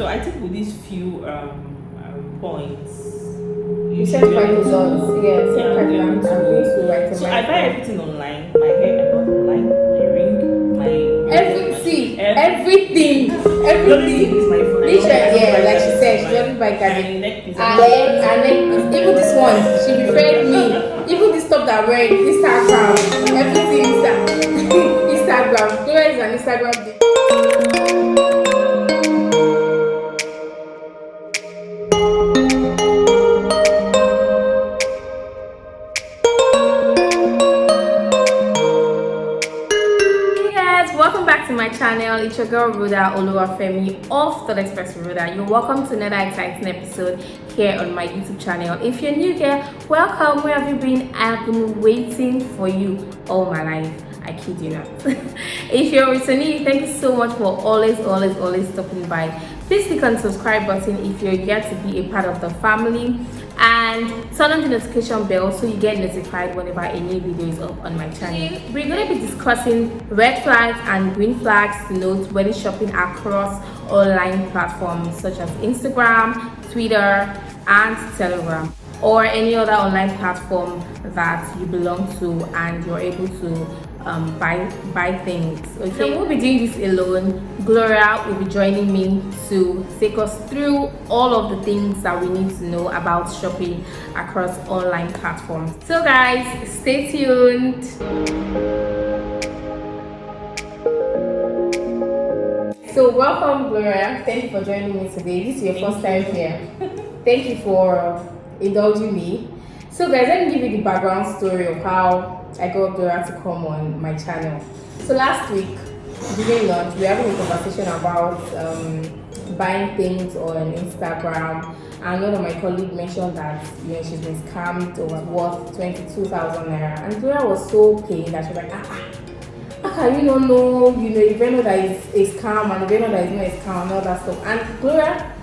So I think with these few points, You said by results. Yes, Yeah, I'm yeah, going to write so I buy everything online. My hair I bought online, my ring, my everything. everything. The only thing is my phone. I This don't, I don't yeah, buy like she gadgets said, she online. doesn't buy My gadgets. neck piece, I And don't then, even this one, she referred me. Even this stuff that we're Instagram, everything Instagram. Gloria is an Instagram. Welcome back to my channel. It's your girl Rhoda Oluwafemi of Thought Express Rhoda. You're welcome to another exciting episode here on my YouTube channel. If you're new here, welcome. Where have you been? I've been waiting for you all my life. I kid you not. If you're returning, thank you so much for always stopping by. Please click on the subscribe button if you're yet to be a part of the family, and turn on the notification bell so you get notified whenever a new video is up on my channel. We're going to be discussing red flags and green flags to note when shopping across online platforms such as Instagram, Twitter, and Telegram, or any other online platform that you belong to and you're able to buy things. Okay, so we'll be doing this alone. Gloria will be joining me to take us through all of the things that we need to know about shopping across online platforms. So guys, stay tuned. So welcome, Gloria. Thank you for joining me today. This is your first time here. Thank you for indulging me. So guys, let me give you the background story of how I got Gloria to come on my channel. So last week, during lunch, we were having a conversation about buying things on Instagram, and one of my colleagues mentioned that she's been scammed or worth 22,000 naira, and Gloria was so pained that she was like, how can you not know, the vendor that is a scam and the vendor that is not a scam and all that stuff. And Gloria,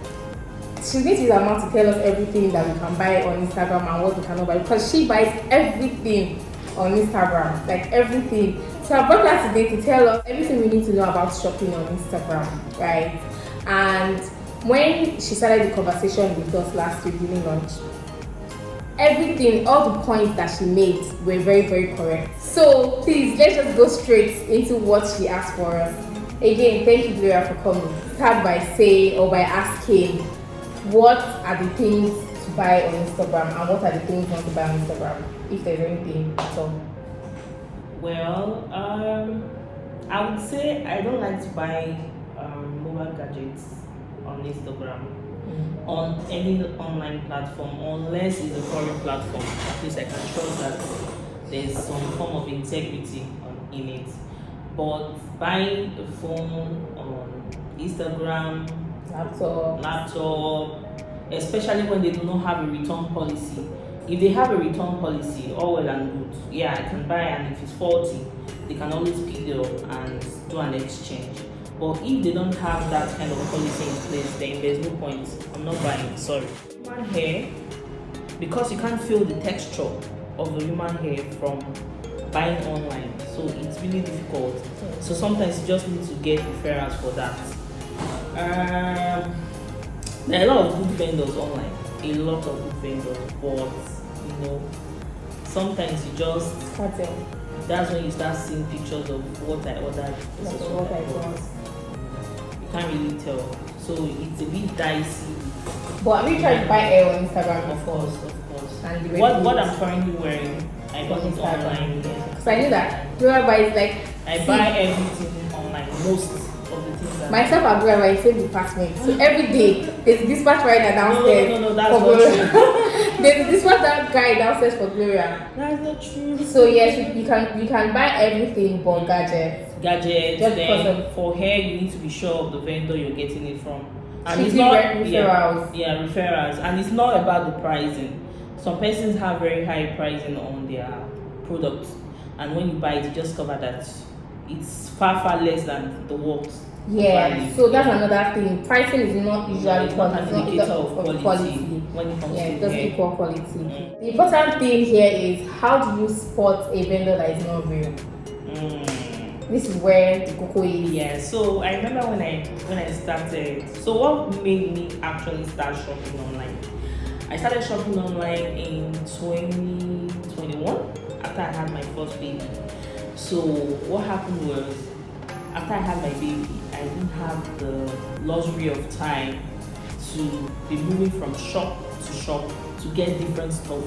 she's going to use her mouth to tell us everything that we can buy on Instagram and what we cannot buy, because she buys everything on Instagram, like everything. So I brought her today to tell us everything we need to know about shopping on Instagram, right? And when she started the conversation with us last week during lunch, everything, all the points that she made were very correct. So please, let's just go straight into what she asked for us. Again, thank you, Gloria, for coming. Start by saying or by asking, what are the things to buy on Instagram and what are the things not to buy on Instagram, if there's anything at all? Well, I would say I don't like to buy mobile gadgets on Instagram, on any online platform, unless it's a foreign platform. At least I can trust that there's some form of integrity in it. But buying a phone on Instagram, laptop, especially when they do not have a return policy. If they have a return policy, all well and good. Yeah, I can buy, and if it's faulty, they can always pick it up and do an exchange. But if they don't have that kind of policy in place, then there's no point. I'm not buying. Sorry. Human hair, because you can't feel the texture of the human hair from buying online, so it's really difficult. So sometimes you just need to get referrals for that. There are a lot of good vendors online, a lot of good vendors, but sometimes you just can't tell. That's when you start seeing pictures of what I ordered. You can't really tell, so it's a bit dicey. But have you tried to buy hair on Instagram? Of course. And what I'm currently wearing, I bought it online. Because I knew that Gloria buys I buy everything online, most of the things that myself and Gloria are in the same department. So every day there's a dispatch rider downstairs. No, that's not true. There's a dispatch guy downstairs for Gloria. That's not true. So yes, you can buy everything but gadgets. Just then for hair you need to be sure of the vendor you're getting it from. And it's not referrals. Yeah, referrals. And it's not about the pricing. Some persons have very high pricing on their products, and when you buy it, you just discover that it's far less than the worth. Yeah, so that's another thing. Pricing is not usually an indicator of quality when it comes to it doesn't hair. equal quality. The important thing here is, how do you spot a vendor that is not real? this is where the cocoa is. Yeah, so I remember when I started. So what made me actually start shopping online? I started shopping online in 2021 after I had my first baby. So what happened was, after I had my baby, I didn't have the luxury of time to be moving from shop to shop to get different stuff.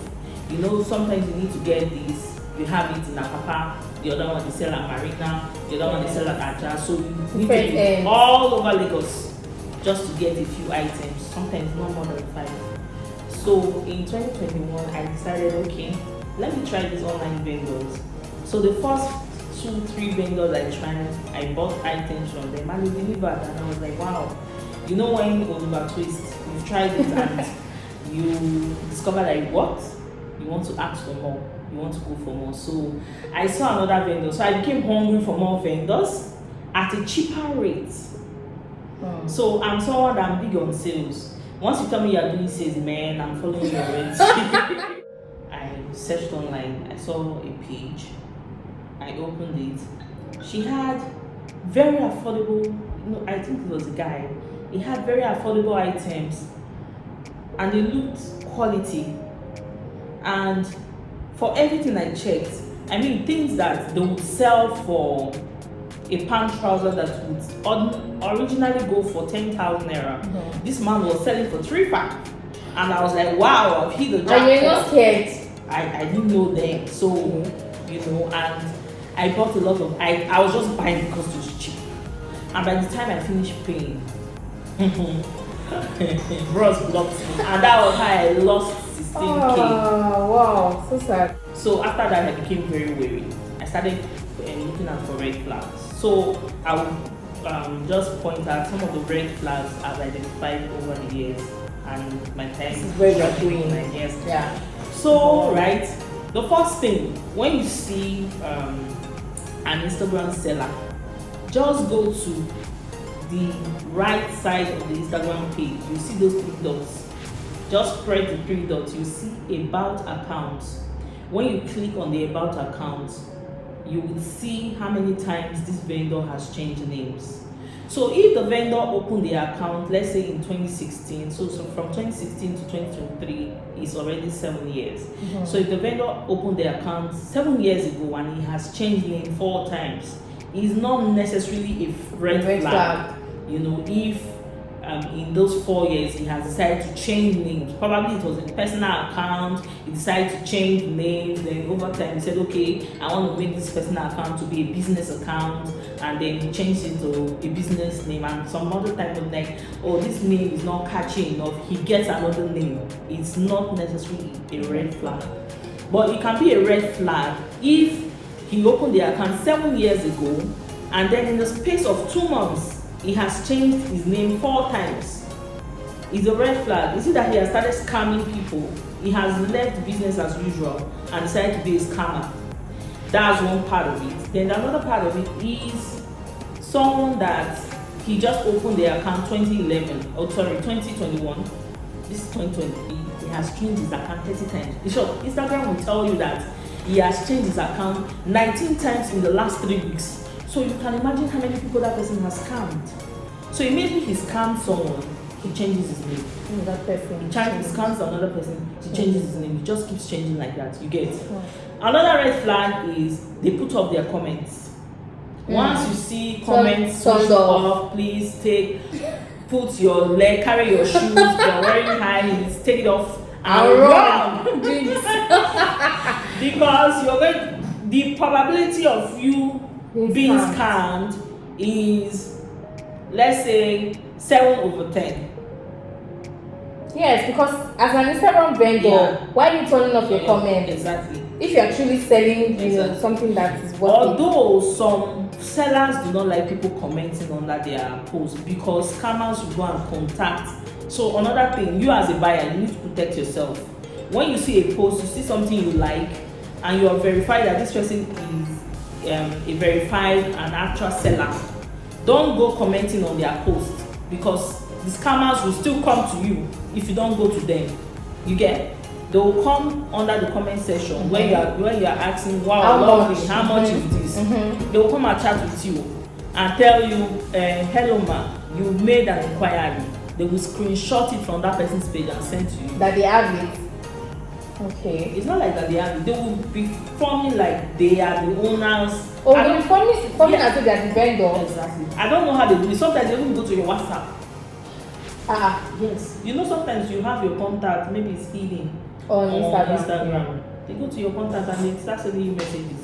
You know, sometimes you need to get this, you have it in Apapa, the other one they sell at Marina, the other one they sell at Aja. So you need to be all over Lagos just to get a few items, sometimes no more than 5. So in 2021, I decided, okay, let me try these online vendors. So the first 2-3 vendors I tried, I bought items from them and they delivered, and I was like, wow. You know when Oliver Twist, you've tried it and you discover that it worked, you want to ask for more, you want to go for more. So I saw another vendor, so I became hungry for more vendors at a cheaper rate. So I'm someone that I'm big on sales. Once you tell me you're doing sales, man, I'm following your rate. I searched online, I saw a page, I opened it. She had very affordable, I think it was a guy. He had very affordable items and they looked quality. And for everything I checked, I mean things that they would sell for a pant trouser that would originally go for 10,000 naira. This man was selling for 3,500. And I was like, wow, I've hit the jackpot. And you're not scared. I didn't know them. So, and I bought a lot of, I was just buying because it was cheap. And by the time I finished paying, bros blocked me. And that was how I lost 16K. Oh, wow, so sad. So after that, I became very wary. I started looking out for red flags. So I would just point out some of the red flags I've identified over the years. And my time this is where you're doing. Yes. Yeah. So, right, the first thing, when you see an Instagram seller, just go to the right side of the Instagram page. You see those 3 dots. Just press the 3 dots. You see about accounts. When you click on the about account, you will see how many times this vendor has changed names. So if the vendor opened the account, let's say in 2016, so from 2016 to 2023 is already 7 years. So if the vendor opened the account 7 years ago and he has changed name 4 times, it's not necessarily a red flag. If in those 4 years he has decided to change names, probably it was a personal account, he decided to change names, then over time he said, okay, I want to make this personal account to be a business account, and then he changed it to a business name, and some other time of like, oh, this name is not catchy enough, he gets another name. It's not necessarily a red flag, but it can be a red flag if he opened the account 7 years ago and then in the space of 2 months he has changed his name 4 times. It's a red flag. You see that he has started scamming people. He has left business as usual and decided to be a scammer. That's one part of it. Then another part of it is someone that he just opened the account 2021. This is 2023. He has changed his account 30 times. In short, Instagram will tell you that he has changed his account 19 times in the last 3 weeks. So you can imagine how many people that person has scammed. So immediately he scams someone, he changes his name. That person. He scams another person, he changes his name. He just keeps changing like that. You get. Another red flag is they put up their comments. Once you see comments switched off, please put your leg, carry your shoes, you're wearing high heels, take it off and run. Because the probability of you being scammed is, let's say, 7/10. Yes, because as an Instagram vendor, why are you turning off your comments? Exactly. If you are truly selling something that is worth it. Although some sellers do not like people commenting under their posts because scammers will go and contact. So another thing, you as a buyer, you need to protect yourself. When you see a post, you see something you like, and you are verified that this person is a verified and actual seller, don't go commenting on their post, because the scammers will still come to you if you don't go to them. You get? they will come under the comment section when you are asking, wow, How lovely, much? how much is this? They will come and chat with you and tell you, hello ma, you made an inquiry. They will screenshot it from that person's page and send to you. That they have it. Okay. It's not like that they have it. They will be forming like they are the owners. Oh, they will forming as if they are the vendor. Exactly. I don't know how they do it. Sometimes they even go to your WhatsApp. Yes. You know, sometimes you have your contact, maybe it's hidden On Instagram. Instagram. They go to your contact and they start sending you messages.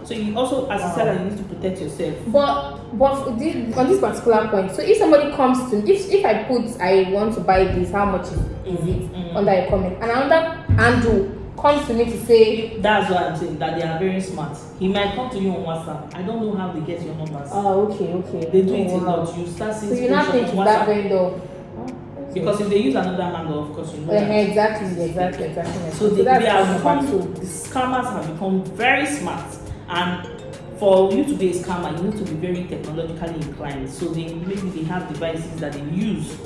So you also, as a seller, you need to protect yourself. But on this particular point, so if somebody comes to if I put I want to buy this, how much is it under a comment, and another Andrew comes to me to say, that's what I'm saying, that they are very smart. He might come to you on WhatsApp. I don't know how they get your numbers. okay. They do it a lot. You start seeing. So you're not thinking that vendor. Because if they use another handle, of course, you know. Exactly. So the scammers have become very smart, and for you to be a scammer, you need to be very technologically inclined. So maybe they have devices that they use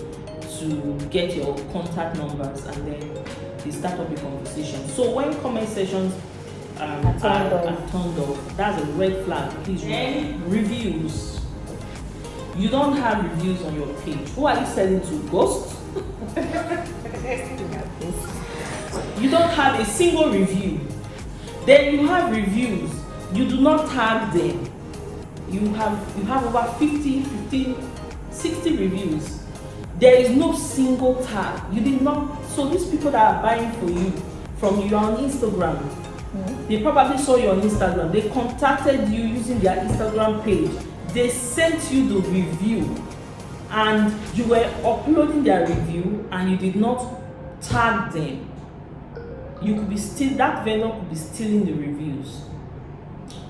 to get your contact numbers, and then they start up a conversation. So when comment sections are turned off, that's a red flag. Please reviews. You don't have reviews on your page. Who are you selling to? Ghosts? You don't have a single review. Then you have reviews. You do not tag them. You have over 50, 60 reviews. There is no single tag. You did not. So these people that are buying from you on Instagram, they probably saw you on Instagram. They contacted you using their Instagram page. They sent you the review, and you were uploading their review, and you did not tag them. You could be that vendor could be stealing the reviews.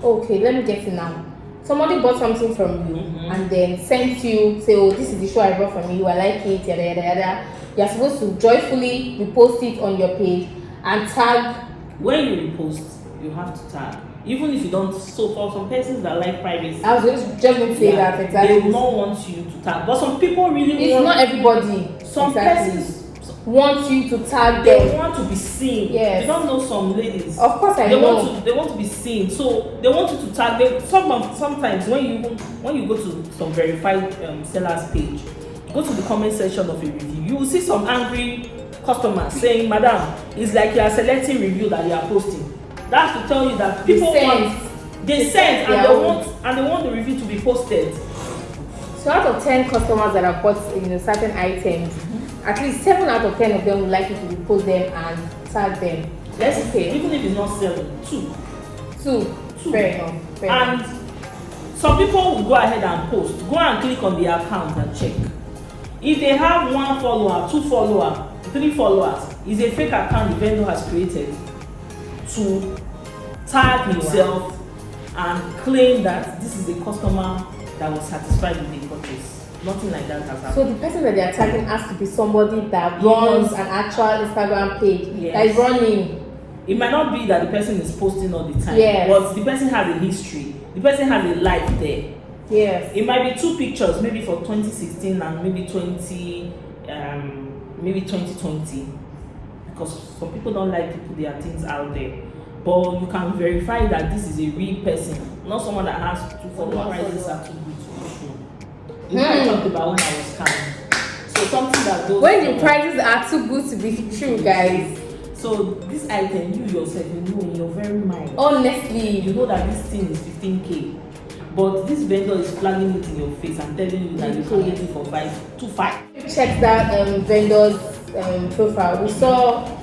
Okay, let me get it now. Somebody bought something from you and then sent you, say, oh, this is the shoe I bought from you, I like it, yada yada yada. You're supposed to joyfully repost it on your page and tag. When you repost, you have to tag. Even if you don't, so for some persons that like privacy, I was just going to say that exactly. They will not want you to tag, but some people really it's not everybody. Some persons want you to tag they them. want to be seen. Yes. You don't know some ladies. Of course I know. They want to be seen, so they want you to tag them. Sometimes when you go to some verified seller's page, go to the comment section of a review, you will see some angry customers saying, madam, it's like you are selecting review that they are posting. That's to tell you that people want they want the review to be posted. So out of 10 customers that have bought certain items, at least 7 out of 10 of them would like you to repost them and tag them. Let's say even if it's not 7, 2. Fair enough. And some people will go ahead and post. Go and click on the account and check. If they have 1 follower, 2 followers, 3 followers, it's a fake account the vendor has created to tag himself and claim that this is a customer that was satisfied with the purchase. Nothing like that has happened. So the person that they are tagging has to be somebody that runs an actual Instagram page, that is running. It might not be that the person is posting all the time, but the person has a history. The person has a life there. Yes. It might be 2 pictures, maybe for 2016 and maybe 2020, because some people don't like to put their things out there. But you can verify that this is a real person, not someone that has 2 followers. Prices are too good to be true. I talked about when I was scammed. So something that goes. When the prices are too good to be true, guys. So this item, you yourself, you know in your very mind. Honestly, you know that this thing is 15K, but this vendor is flagging it in your face and telling you that you can get it for 5. Check that vendor's profile. We saw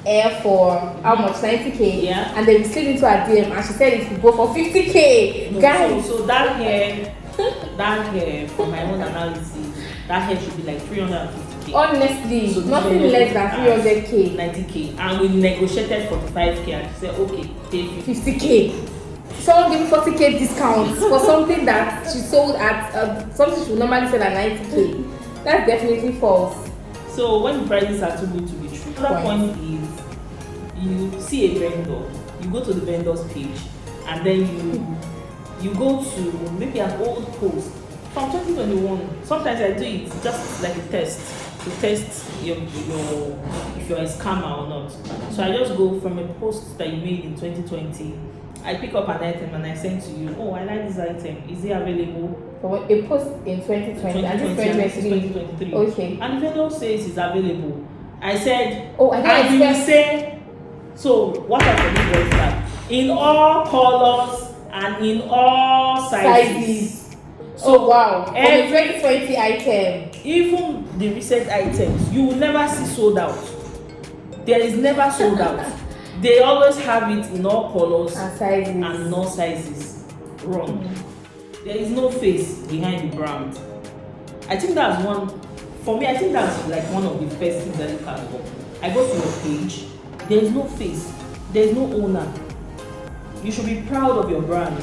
air for how much? 90K. Yeah. And then we slid into her DM and she said it could go for 50K. No, guys. So that hair, from my own analysis, that hair should be like 350K. Honestly, so nothing less than 300K. 90K. And we negotiated 45K and she said, okay, pay 50K. Someone gave me 40K discount for something that she sold at something she would normally sell at 90K. That's definitely false. So when the prices are too good to be true, another point is you see a vendor, you go to the vendor's page, and then you go to maybe an old post from 2021. Sometimes I do it just like a test to to test if you're a scammer or not. So I just go from a post that you made in 2020. I pick up an item and I send to you. Oh, I like this item. Is it available? For a post in 2020 and this 2023. Okay. And the vendor says it's available. I said, oh, I and you will say, so what I believe was that in all colors and in all sizes. So wow, for the 2020 item. Even the recent items, you will never see sold out. There is never sold out. They always have it in all colors and all sizes. Wrong. There is no face behind the brand. I think that's one, for me, I think that's like one of the first things I look at. I go to your page, there is no face, there is no owner. You should be proud of your brand.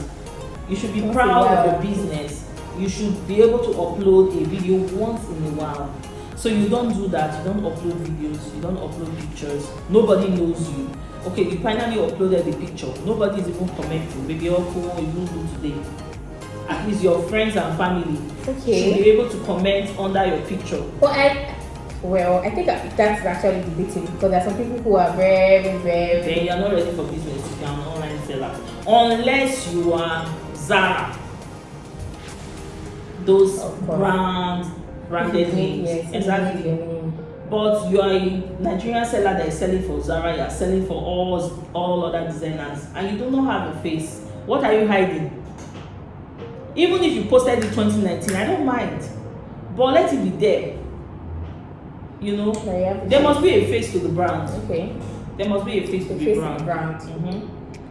You should be proud of your business. You should be able to upload a video once in a while. So you don't do that, you don't upload videos, you don't upload pictures, nobody knows you. Okay, you finally uploaded the picture, nobody is even commenting, maybe you didn't do today. At least your friends and family should be able to comment under your picture. Well, I think that's actually debating because there are some people who are very, very... Then you are not ready for business if you are an online seller. Unless you are Zara. Those branded names. Yes, exactly. But you are a Nigerian seller that is selling for Zara, you are selling for all other designers, and you do not have a face. What are you hiding? Even if you posted in 2019, I don't mind. But let it be there. You know, there must be a face to the brand. Okay. There must be a face to the brand.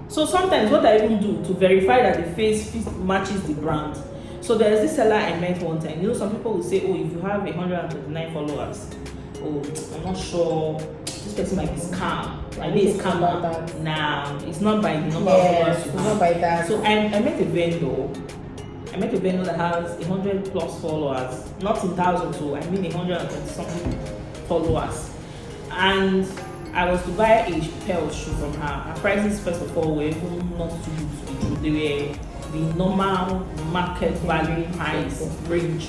So sometimes what I even do to verify that the face matches the brand. So there's this seller I met one time. You know, some people will say, oh, if you have 129 followers, oh, I'm not sure, this person might be scam. I mean, it's scam. Nah, it's not by the number of followers you have. Not by that. So I met a vendor. I met a vendor that has 100 plus followers, not in thousands, so I mean 120 something followers. And I was to buy a pair of shoes from her. Her prices, first of all, were even not too good to be true. They were the normal market value price range,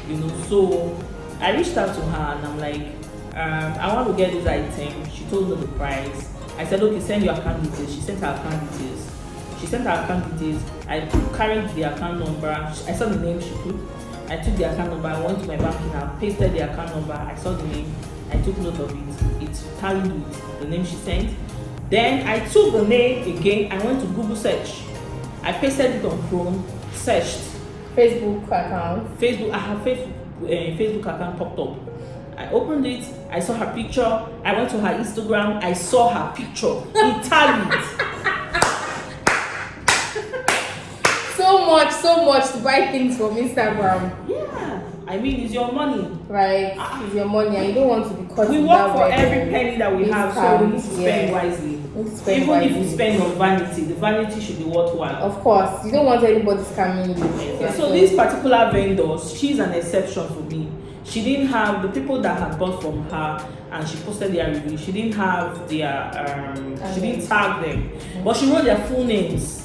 you know. So I reached out to her and I'm like, I want to get this item. She told me the price. I said, okay, send your account details. She sent her account details. I carried the account number. I saw the name she put. I took the account number. I went to my banking app, pasted the account number. I saw the name. I took note of it. It tallied with the name she sent. Then I took the name again. I went to Google search. I pasted it on Chrome. Searched Facebook account. I have Facebook account popped up. I opened it. I saw her picture. I went to her Instagram. I saw her picture. It tallied. So much to buy things from Instagram. Yeah, I mean, it's your money, right? It's your money, and you don't want to be caught. We work for every penny that we have, so we need to spend wisely. Even if you spend on vanity, the vanity should be worthwhile. Of course, you don't want anybody scamming you. Yeah. So these particular vendors, she's an exception for me. She didn't have the people that had bought from her, and she posted their review. She didn't have their she didn't tag them, but she wrote their full names.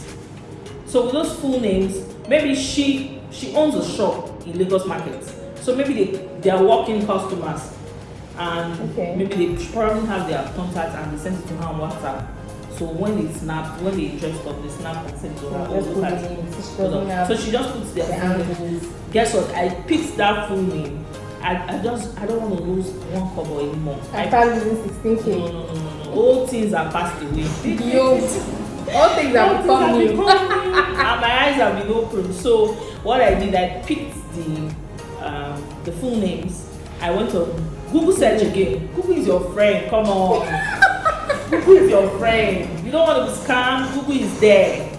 So with those full names, maybe she owns a shop in Lagos Market. So maybe they are walking customers, and maybe they probably have their contact and they send it to her on WhatsApp. So when they dressed up, they snap and send it to her. So she just puts their full name. Guess what? I picked that full name. I don't want to lose one kobo anymore. I can't lose 16K. No. All things are passed away. All things have become new. And my eyes have been open. So what I did, I picked the full names. I went to Google search again. Google is your friend. Come on. Google is your friend. You don't want to be scammed. Google is there.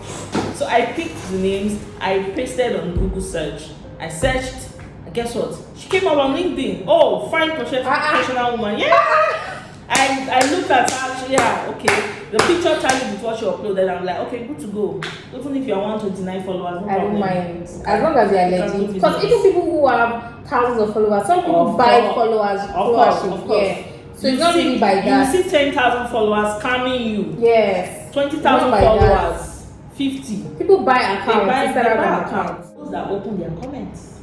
So I picked the names. I pasted on Google search. I searched. Guess what? She came up on LinkedIn. Oh, fine professional woman. Yeah. I looked at her. Yeah. Okay. The picture tallied before she uploaded. I'm like, okay, good to go. Even if you're 129 followers, no I problem. don't mind. As long as you're legit. Because even people who have thousands of followers, some people buy followers. Of course. Yeah. So it's not really by that. You see 10,000 followers scamming you. Yes. 20,000 followers. 50. People buy accounts. They buy accounts. Those that open their comments.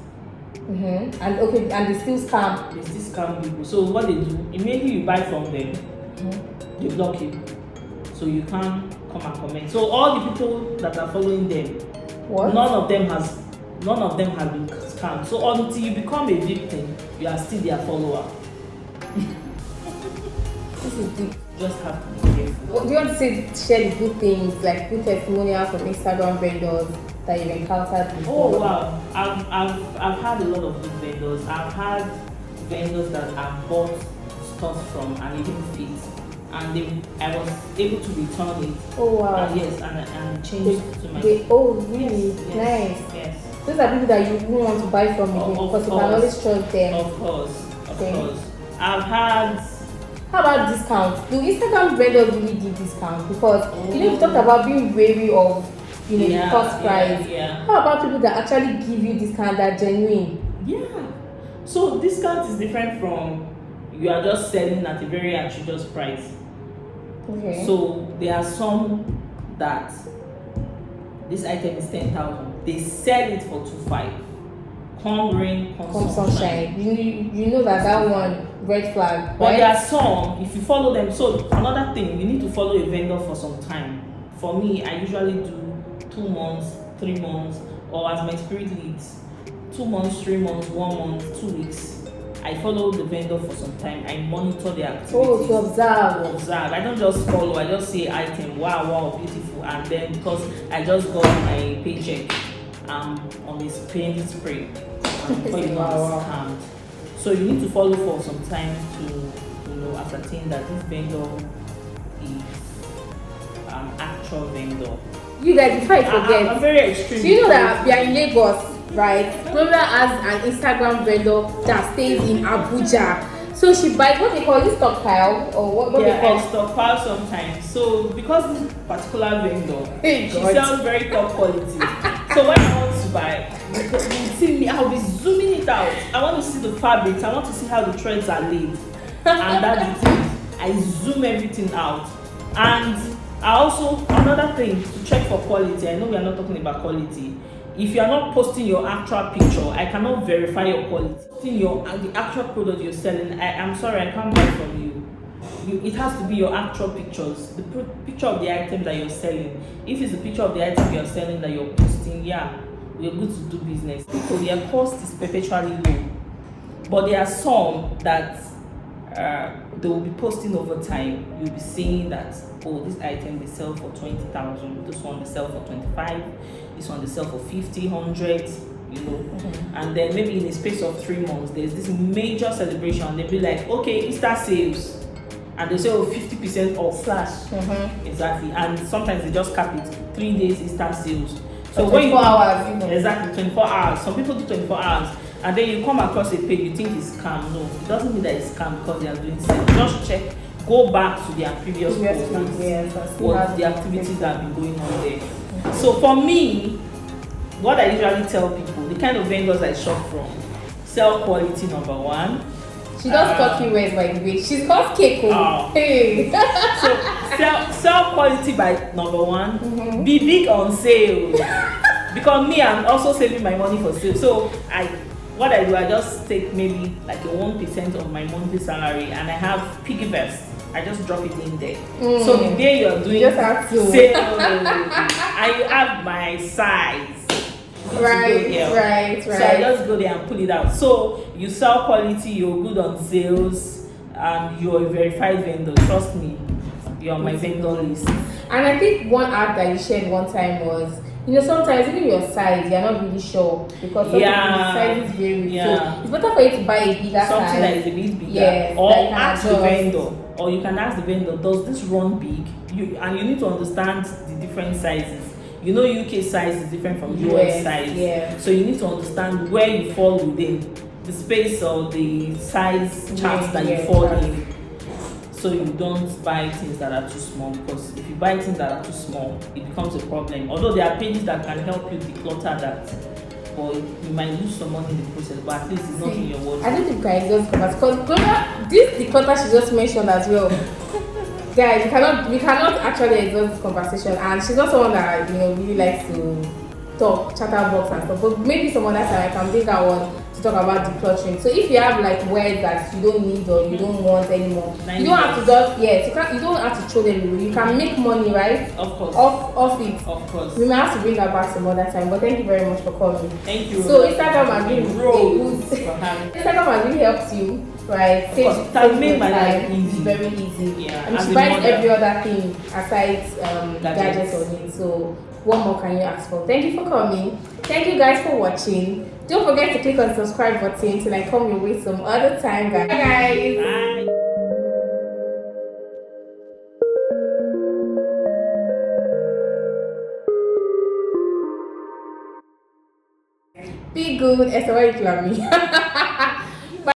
And okay, and they still scam. They still scam people. So what they do, immediately you buy from them, they block you. So you can't come and comment. So all the people that are following them, What? none of them has been scammed. So until you become a victim, you are still their follower. This is deep. Just have to be careful. What, do you want to say, share the good things, like good testimonials from Instagram vendors that you've encountered before? Oh wow, I've had a lot of good vendors. I've had vendors that I've bought stuff from and it didn't fit, and I was able to return it. Oh wow. Yes, and change it to my. Oh really? Yes, Nice. Yes. Those are people that you wouldn't want to buy from again because you can always trust them. Of course. Okay. I've had. How about discounts? Do Instagram vendors really give discounts? Because you talked about being wary of the cost price. Yeah. How about people that actually give you discount that are genuine? Yeah. So discount is different from you are just selling at a very outrageous price. Okay. So there are some that this item is 10,000. They sell it for 25. Come rain, come sunshine. You know that one red flag, right? But there are some, if you follow them, so another thing, you need to follow a vendor for some time. For me, I usually do 2 months, 3 months, or as my spirit leads, 2 months, 3 months, 1 month, 2 weeks. I follow the vendor for some time. I monitor their activities. Oh, to observe. Observe. I don't just follow. I just say item, wow, beautiful, and then because I just got my paycheck, on this paying spray, before you know it's scammed. So you need to follow for some time to ascertain that this vendor is actual vendor. You guys, before I forget, I'm very extreme. Do you know that we are in Lagos, right? Gloria has an Instagram vendor that stays in Abuja. So she buys what they call this stockpile or what they call stockpile sometimes. So because this particular vendor, she sells very top quality. So when I want to buy, you see me, I'll be zooming it out. I want to see the fabrics. I want to see how the threads are laid, and that's the thing. I zoom everything out, and I also another thing to check for quality. I know we are not talking about quality. If you are not posting your actual picture, I cannot verify your quality. Posting the actual product you're selling, I'm sorry, I can't buy from you. It has to be your actual pictures, the picture of the item that you're selling. If it's a picture of the item you're selling that you're posting, yeah, we're good to do business. So their cost is perpetually low, but there are some that they will be posting over time. You'll be seeing that, oh, this item they sell for 20,000, this one they sell for 25, this one they sell for 50, 100, and then maybe in a space of 3 months there's this major celebration. They'll be like, okay, Easter sales, and they say, oh, 50% off slash. Exactly. And sometimes they just cap it 3 days Easter sales. So 24 hours. Exactly, 24 hours. Some people do 24 hours. And then you come across a page, you think it's scam. No, it doesn't mean that it's scam because they are doing sales. Just check, go back to their previous posts and what the activities that have been going on there. So for me, what I usually tell people, the kind of vendors I shop from, sell quality number one. She does coffee wears, by the way. She's got cake. Hey. So sell quality by number one. Be big on sales. Because me, I'm also saving my money for sales. So what I do, I just take maybe like a 1% of my monthly salary, and I have piggy vest. I just drop it in there. So the day you're doing just have to. sales, I have my size. Right. So I just go there and pull it out. So you sell quality, you're good on sales, and you're a verified vendor. Trust me, you're on my vendor list. And I think one ad that you shared one time was, sometimes even your size, you're not really sure because sizes vary. So it's better for you to buy a bigger size. Something that is a bit bigger. Yes, or ask the vendor. Or you can ask the vendor, does this run big? And you need to understand the different sizes. UK size is different from US size. Yeah. So you need to understand where you fall within the space or the size charts that you fall in. So you don't buy things that are too small, because if you buy things that are too small, it becomes a problem. Although there are pages that can help you declutter that, but you might lose some money in the process, but at least it's not in your wardrobe. I don't think guys just come because this declutter she just mentioned as well. Guys, we cannot actually exhaust this conversation, and she's not someone that really likes to talk, chatterbox and stuff. But maybe some other time I can bring her on to talk about decluttering. So if you have like words that you don't need or you don't want anymore, you don't have to just you don't have to throw them away. You can make money, right? Of course. Off it. Of course. We may have to bring that back some other time. But thank you very much for coming. Thank you. So Instagram has been a good. Instagram has really helped you, right? It has made my life easy. It's very easy. Yeah. And as she a buys mother. every other thing aside Gadgets. gadgets on it. So what more can you ask for? Thank you for coming. Thank you guys for watching. Don't forget to click on the subscribe button till I come your way some other time, guys. Bye guys. Bye. Be good. Esa, why you clap me?